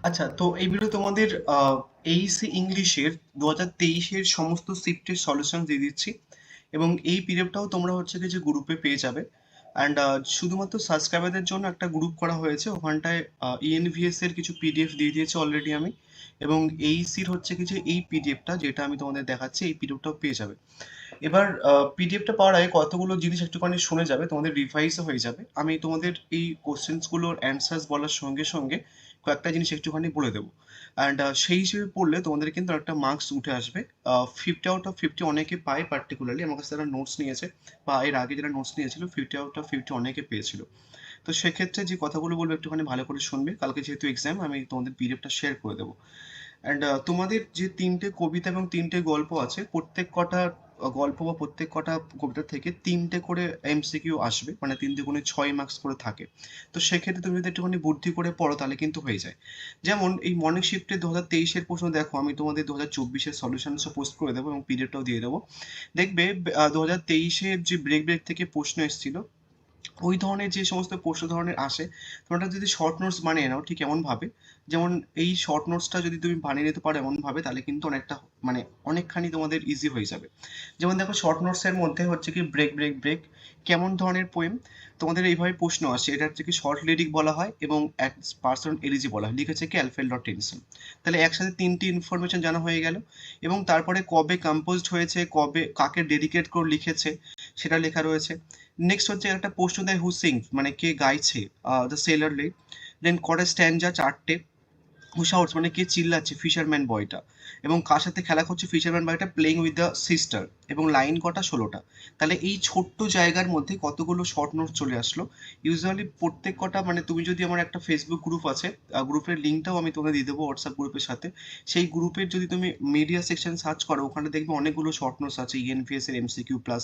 আচ্ছা, তো এই ভিডিও তোমাদের এইচএসসি ইংলিশের 2023-এর সমস্ত শিফটের সলিউশন দিয়ে দিচ্ছি, এবং এই পিডিএফটাও তোমরা হচ্ছে কি যে গ্রুপে পেয়ে যাবে। অ্যান্ড শুধুমাত্র সাবস্ক্রাইবারদের জন্য একটা গ্রুপ করা হয়েছে, ওখানটায় ইএনভিএস এর কিছু পিডিএফ দিয়ে দিয়েছি অলরেডি আমি, এবং এইচসির হচ্ছে কি যে এই পিডিএফটা যেটা আমি তোমাদের দেখাচ্ছি এই পিডিএফটাও পেয়ে যাবে। এবার পিডিএফটা পাওয়ার আগে কতগুলো জিনিস একটুখানি শুনে যাবে, তোমাদের রিভাইজও হয়ে যাবে। আমি তোমাদের এই কোশ্চেন্সগুলোর অ্যান্সার্স বলার সঙ্গে সঙ্গে কয়েকটা জিনিস একটুখানি বলে দেবো। অ্যান্ড সেই হিসেবে পড়লে তোমাদের কিন্তু একটা মার্কস উঠে আসবে। 50 আউট অফ 50 অনেকে পায়, পার্টিকুলারলি আমার কাছে যারা নোটস নিয়েছে বা এর আগে যারা নোটস নিয়েছিল 50 আউট অফ 50 অনেকে পেয়েছিল। তো সেক্ষেত্রে যে কথাগুলো বলবো একটুখানি ভালো করে শুনবে, কালকে যেহেতু এক্সাম আমি তোমাদের পিডিএফটা শেয়ার করে দেবো। অ্যান্ড তোমাদের যে তিনটে কবিতা এবং তিনটে গল্প আছে, প্রত্যেক কটা গল্প বা প্রত্যেক কটা কবিতা থেকে তিনটে করে এমসিকিউ আসবে, মানে 3 × 6 মার্কস করে থাকে। তো সেক্ষেত্রে তুমি যদি একটুখানি বুদ্ধি করে পড়ো তাহলে কিন্তু হয়ে যায়। যেমন এই মর্নিং শিফটে 2023-এর প্রশ্ন দেখো, আমি তোমাদের 2024-এর সলিউশনসও পোস্ট করে দেবো এবং পিডিএফটাও দিয়ে দেবো। দেখবে 2023-এর যে ব্রেক ব্রেক থেকে প্রশ্ন এসেছিল, ওই ধরনের যে সমস্ত প্রশ্ন ধরনের আসে, তোমরা যদি শর্ট নোটস বানিয়ে নাও ঠিক এমন ভাবে, যেমন এই শর্ট নোটসটা যদি তুমি বানিয়ে নিতে পারো এমন ভাবে, তাহলে কিন্তু অনেকটা মানে অনেকখানি তোমাদের ইজি হয়ে যাবে। যেমন দেখো শর্ট নোটসের মধ্যে হচ্ছে কি ব্রেক ব্রেক ব্রেক কেমন ধরনের পোয়েম, তোমাদের এইভাবে প্রশ্ন আসে। এটা হচ্ছে কি শর্ট লিরিক বলা হয় এবং এক পার্সন এলিজি বলা হয়, লিখেছে কি অ্যালফ্রেড লর্ড টেনিসন। তাহলে একসাথে তিনটি ইনফরমেশন জানা হয়ে গেল। এবং তারপরে কবে কম্পোজড হয়েছে, কবে কাকে ডেডিকেট করে লিখেছে সেটা লেখা রয়েছে। নেক্সট হচ্ছে একটা প্রশ্ন দেয় হু সিংস, মানে কে গাইছে, দ্য সেলার লেড। দেন কটা স্ট্যান্ডা, চারটে। হু শাউটস, মানে কে চিল্লাচ্ছে, ফিশারম্যান বয়টা। এবং কার সাথে খেলা করছে, ফিশারম্যান বয়টা প্লেইং উইথ দ্য সিস্টার। এবং লাইন কটা, 16টা। তাহলে এই ছোট্ট জায়গার মধ্যে কতগুলো শর্ট নোট চলে আসলো। ইউজুয়ালি প্রত্যেক কটা, মানে তুমি যদি আমার একটা ফেসবুক গ্রুপ আছে, গ্রুপের লিঙ্কটাও আমি তোমাকে দিয়ে দেবো হোয়াটসঅ্যাপ গ্রুপের সাথে। সেই গ্রুপের যদি তুমি মিডিয়া সেকশন সার্চ করো, ওখানে দেখবে অনেকগুলো শর্ট নোটস আছে, ইএনভিএস এর এমসিকিউ প্লাস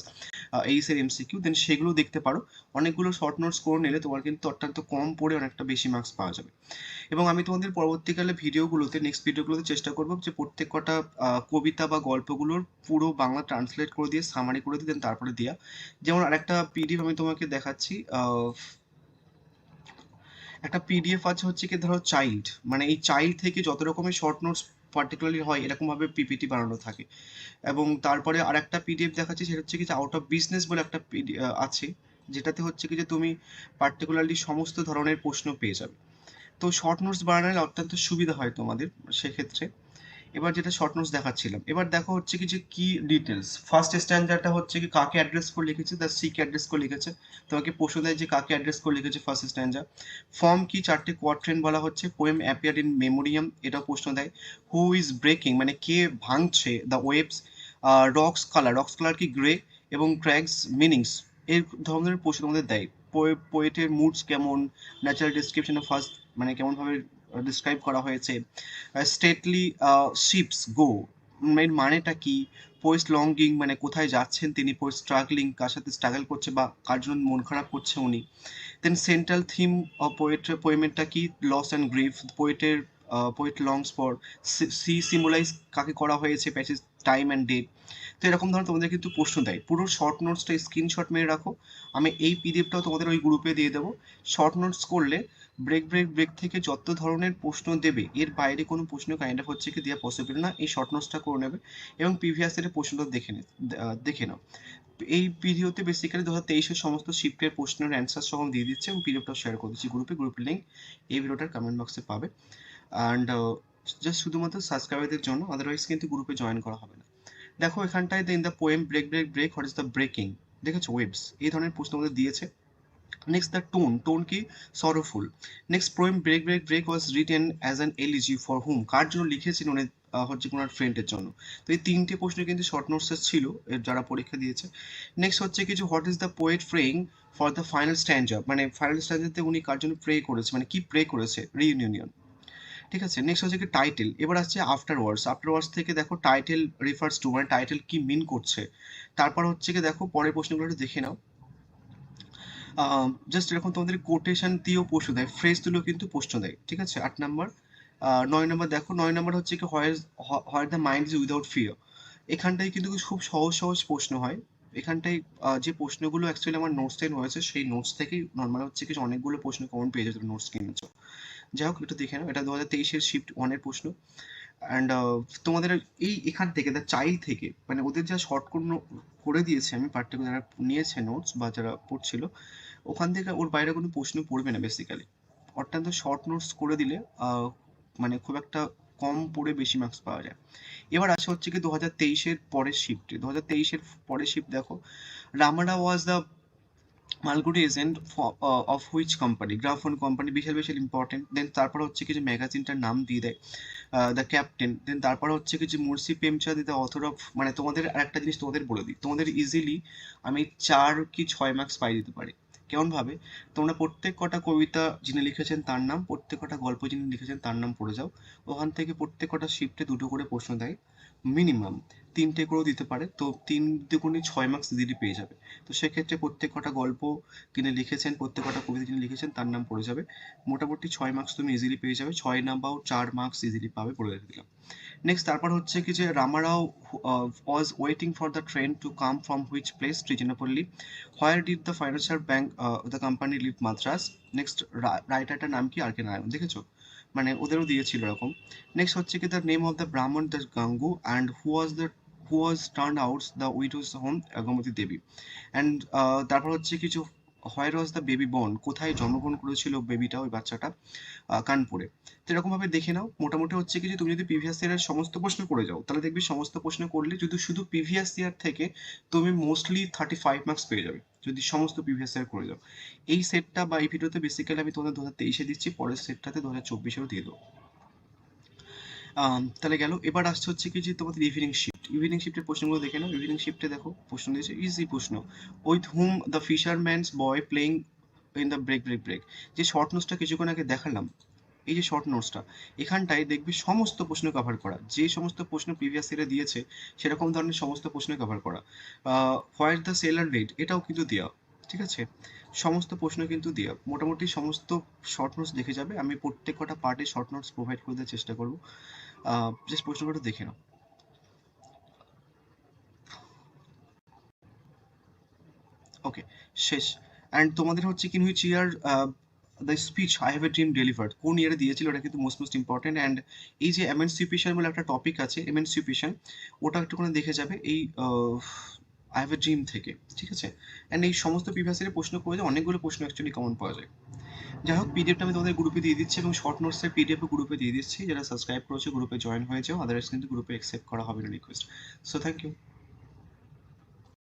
এইচ এর এমসিকিউ, দেন সেগুলো দেখতে পারো। অনেকগুলো শর্ট নোটস করে নিলে তোমার কিন্তু অত্যন্ত কম পড়ে অনেকটা বেশি মার্কস পাওয়া যাবে। এবং আমি তোমাদের পরবর্তীকালে ভিডিওগুলোতে, নেক্সট ভিডিওগুলোতে চেষ্টা করবো যে প্রত্যেক কটা কবিতা বা গল্পগুলোর পুরো বাংলা ট্রান্সলেট করে দিয়ে সামারি করে দিয়ে দেন তারপরে দেওয়া। যেমন আরেকটা পিডিএফ আমি তোমাকে দেখাচ্ছি, একটা পিডিএফ আছে হচ্ছে কি ধরো চাইল্ড, মানে এই চাইল্ড থেকে যত রকমের শর্ট নোটস পার্টিকুলারলি হয় এরকম ভাবে পিপিটি বানানো থাকে। এবং তারপরে আরেকটা পিডিএফ দেখাচ্ছি, সেটা হচ্ছে কি যে আউট অফ বিজনেস বলে একটা আছে, যেটাতে হচ্ছে কি যে তুমি পার্টিকুলারলি সমস্ত ধরনের প্রশ্ন পেয়ে যাবে। তো শর্ট নোটস বানালে অত্যন্ত সুবিধা হয় তোমাদের সেক্ষেত্রে। এবার যেটা শর্ট নোটস দেখাচ্ছিলাম, এবার দেখো হচ্ছে কি যে কি ডিটেলস। ফার্স্ট স্ট্যান্ডার্ডটা হচ্ছে কি কাকে অ্যাড্রেস করে লিখেছে, দ্য সিকে অ্যাড্রেস করে লিখেছে। তোমাকে প্রশ্ন দেয় যে কাকে অ্যাড্রেস করে লিখেছে ফার্স্ট স্ট্যান্ডার্ড। ফর্ম কি, চারটে কোয়াট্রেন বলা হচ্ছে। পোয়েম অ্যাপিয়ার ইন মেমোরিয়াম, এটাও প্রশ্ন দেয়। হু ইজ ব্রেকিং, মানে কে ভাঙছে দ্য ওয়েবস। রক্স কালার কি, গ্রে। এবং ক্র্যাগস মিনিংস, এই ধরনের প্রশ্ন তোমাদের দেয়। পোয়েটের মুডস কেমন, ন্যাচারাল ডিসক্রিপশন অফ ফার্স্ট, মানে কেমনভাবে ডিসক্রাইব করা হয়েছে। স্টেটলি শিপস গো, এর মানেটা কি। পোয়েস্ট লঙ্গিং, মানে কোথায় যাচ্ছেন তিনি। পোয়েস্ট স্ট্রাগলিং, কার সাথে স্ট্রাগল করছে বা কার জন্য মন খারাপ করছে উনি। দেন সেন্ট্রাল থিম অফ পোয়েমেরটা কি, loss and grief. Poet longs for sea symbolize কাকে করা হয়েছে, প্যাসেজ টাইম অ্যান্ড ডেট। তো এরকম ধরনের তোমাদের কিন্তু প্রশ্ন দেয়। পুরো শর্ট নোটসটা স্ক্রিনশট মেরে রাখো, আমি এই পিডিএফটাও তোমাদের ওই গ্রুপে দিয়ে দেবো। শর্ট নোটস করলে ব্রেক ব্রেক ব্রেক থেকে যত ধরনের প্রশ্ন দেবে এর বাইরে কোনো প্রশ্ন কাইন্ড অফ হচ্ছে কি দেওয়া পসিবল না। এই শর্ট নোটসটা করে নেবে এবং প্রিভিয়াস ইয়ারের প্রশ্নটা দেখে নাও। এই ভিডিওতে বেসিক্যালি 2023-এর সমস্ত শিফটের প্রশ্নের অ্যান্সার সহ দিয়ে দিচ্ছে এবং পিডিএফটাও শেয়ার করে দিচ্ছি গ্রুপে। গ্রুপের লিঙ্ক এই ভিডিওটার কমেন্ট বক্সে পাবে। অ্যান্ড জাস্ট শুধুমাত্র সাবস্ক্রাইবারদের জন্য, আদারওয়াইজ কিন্তু গ্রুপে জয়েন করা হবে না। দেখো এখানটায় in the poem break break break what is the breaking, দেখেছো ওয়েবস, এই ধরনের প্রশ্ন আমাদের দিয়েছে। নেক্সট দ্য টোন, টোন কি, sorrowful. Next poem break break break was written as an elegy for hmm, কার জন্য লিখেছেন উনি, হচ্ছে কোনো ফ্রেন্ডের জন্য। তো এই তিনটে প্রশ্ন কিন্তু শর্ট নোটসের ছিল যারা পরীক্ষা দিয়েছে। নেক্সট হচ্ছে কিছু what is the poet praying for the final stander, মানে ফাইনাল স্ট্যান্ডারতে উনি কার জন্য প্রে করেছে, মানে কি প্রে করেছে, রিইউনিয়ন। ঠিক আছে, নেক্সট হচ্ছে কি টাইটেল। এবার আসছে আফটার ওয়ার্ডস, আফটার ওয়ার্ডস থেকে দেখো টাইটেল রিফার্স টু, মানে টাইটেল কি মিন করছে। তারপর হচ্ছে কি দেখো পরের প্রশ্নগুলো একটু দেখে নাও। জাস্ট এরকম তোমাদের কোটেশন দিয়েও প্রশ্ন দেয়, ফ্রেজ দিলেও কিন্তু প্রশ্ন দেয়। ঠিক আছে, 8 নম্বর। 9 নম্বর দেখো, 9 নম্বর হচ্ছে কি where the mind is without fear. এখানটায় কিন্তু খুব সহজ সহজ প্রশ্ন হয়। এখানটায় যে প্রশ্নগুলো অ্যাকচুয়ালি আমার নোটস থেকে হয়েছে সেই নোটস থেকেই নর্মাল হচ্ছে কিছু অনেকগুলো প্রশ্ন কমন পেয়ে যাবে, নোটস কিনেছো। যাই হোক এটা দেখে নাও, এটা 2023-এর শিফট 1-এর প্রশ্ন। অ্যান্ড তোমাদের এখান থেকে দ্য চাইল্ড থেকে, মানে ওদের যা শর্ট করে দিয়েছে, আমি পার্টিকুলার যারা নিয়েছে নোটস বা যারা পড়ছিল, ওখান থেকে ওর বাইরে কোনো প্রশ্ন পড়বে না বেসিক্যালি। অত্যন্ত শর্ট নোটস করে দিলে মানে খুব একটা কম পড়ে বেশি মার্কস পাওয়া যায়। এবার আসা হচ্ছে কি 2023-এর পরের শিফটে। 2023-এর পরের শিফট দেখো, রামাডা was the Malgudi agent of which company, gramophone company, বিশাল বিশাল ইম্পর্টেন্ট। দেন তারপর হচ্ছে কি যে ম্যাগাজিনটার নাম দিয়ে দেয় দ্য ক্যাপ্টেন। দেন তারপর হচ্ছে কি যে Munshi Premchand the author of, মানে তোমাদের আরেকটা জিনিস তোমাদের বলে দিই, তোমাদের ইজিলি আমি 4 কি 6 মার্কস পাই দিতে পারি। কেমন ভাবে, তোমরা প্রত্যেক কটা কবিতা যিনি লিখেছেন তার নাম, প্রত্যেক কটা গল্প যিনি লিখেছেন তার নাম পড়ে যাও। ওখান থেকে প্রত্যেক কটা শিফটে 2টো করে প্রশ্ন দেয়, মিনিমাম 3টে করেও দিতে পারে, তো 3 দুগুণে 6 মার্কস ইজিলি পেয়ে যাবে। তো সেক্ষেত্রে প্রত্যেক কটা গল্প যিনি লিখেছেন, প্রত্যেক কটা কবিতা যিনি লিখেছেন তার নাম পড়ে যাবে। মোটামুটি 6 মার্কস তুমি ইজিলি পেয়ে যাবে, 6 না পাও 4 মার্কস ইজিলি পাবে, বলে রেখে দিলাম। নেক্সট তারপর হচ্ছে কি যে Rama Rao was waiting for the train to come from which place, Trichinopoly, where did the financial bank the company leave Madras. Next রাইটারটার নাম কি, আর কে নারায়ণ, দেখেছো? মানে ওদেরও দিয়েছিল এরকম। নেক্সট হচ্ছে কি the name of the Brahmin the Gangu and who was turn out the widows home Agamati Devi. And তারপর হচ্ছে কিছু, where was the baby born, কোথায় জন্মগ্রহণ করেছিল বেবিটা, ওই বাচ্চাটা, কানপুরে। তো এরকমভাবে দেখে নাও। মোটামুটি হচ্ছে কি যে তুমি যদি প্রিভিয়াস ইয়ারের সমস্ত প্রশ্ন করে যাও, তাহলে দেখবি সমস্ত প্রশ্ন করলে যদি শুধু প্রিভিয়াস ইয়ার থেকে তুমি মোস্টলি 35 মার্কস পেয়ে যাবে, যদি সমস্ত প্রিভিয়াস ইয়ার করে যাও। এই সেটটা বা এই ভিডিওতে বেসিক্যালি আমি তোমাদের 2023-এ দিচ্ছি, পরের সেটটাতে 2024-এও দিয়ে দেবো। তাহলে গেল। এবার আসছে হচ্ছে কি যে তোমাদের ইভিনিং শিফট। ইভিনিং শিফটের প্রশ্নগুলো দেখে নাও। ইভিনিং শিফটে দেখো প্রশ্ন দিয়েছে, ইজি প্রশ্ন। With whom the fisherman's boy playing in the break. যে শর্ট নোটসটা কিছুক্ষণ আগে দেখালাম, এই যে শর্ট নোটসটা, এখানটায় দেখবি সমস্ত প্রশ্ন কভার করা, যে সমস্ত প্রশ্ন প্রিভিয়াস ইয়ারে দিয়েছে সেরকম ধরনের সমস্ত প্রশ্ন কভার করা। হোয়াইট দ্য সেলার রেট, এটাও কিন্তু দেওয়া, ঠিক আছে? সমস্ত প্রশ্ন কিন্তু দেওয়া, মোটামুটি সমস্ত শর্ট নোটস দেখে যাবে। আমি প্রত্যেক কটা পার্টে শর্ট নোটস প্রোভাইড করে দেওয়ার চেষ্টা করবো। জাস্ট প্রশ্নটা দেখে নাও। ওকে, শেষ। অ্যান্ড তোমাদের হচ্ছে কি which year the speech I have a dream delivered, কোন ইয়ারে দিয়েছিল, ওটা কিন্তু মোস্ট ইম্পর্টেন্ট। অ্যান্ড এই যে এমানসিপেশন বলে একটা টপিক আছে, এমানসিপেশন, ওটা একটুখানি দেখে যাবে এই আই হ্যাভ এ ড্রিম থেকে, ঠিক আছে? অ্যান্ড এই সমস্ত প্রিভিয়াস ইয়ারে প্রশ্ন করে যে অনেকগুলো প্রশ্ন অ্যাকচুয়ালি কমন পাওয়া যায়। যাই হোক, পিডিএফটা আমি তোমাদের গ্রুপে দিয়ে দিচ্ছি এবং শর্ট নোটসের পিডিএফও গ্রুপে দিয়ে দিচ্ছি। যারা সাবস্ক্রাইব করেছে গ্রুপে জয়েন হয়ে যাও, আদারওয়াইজ কিন্তু গ্রুপে অ্যাকসেপ্ট করা হবে না রিকোয়েস্ট। So thank you.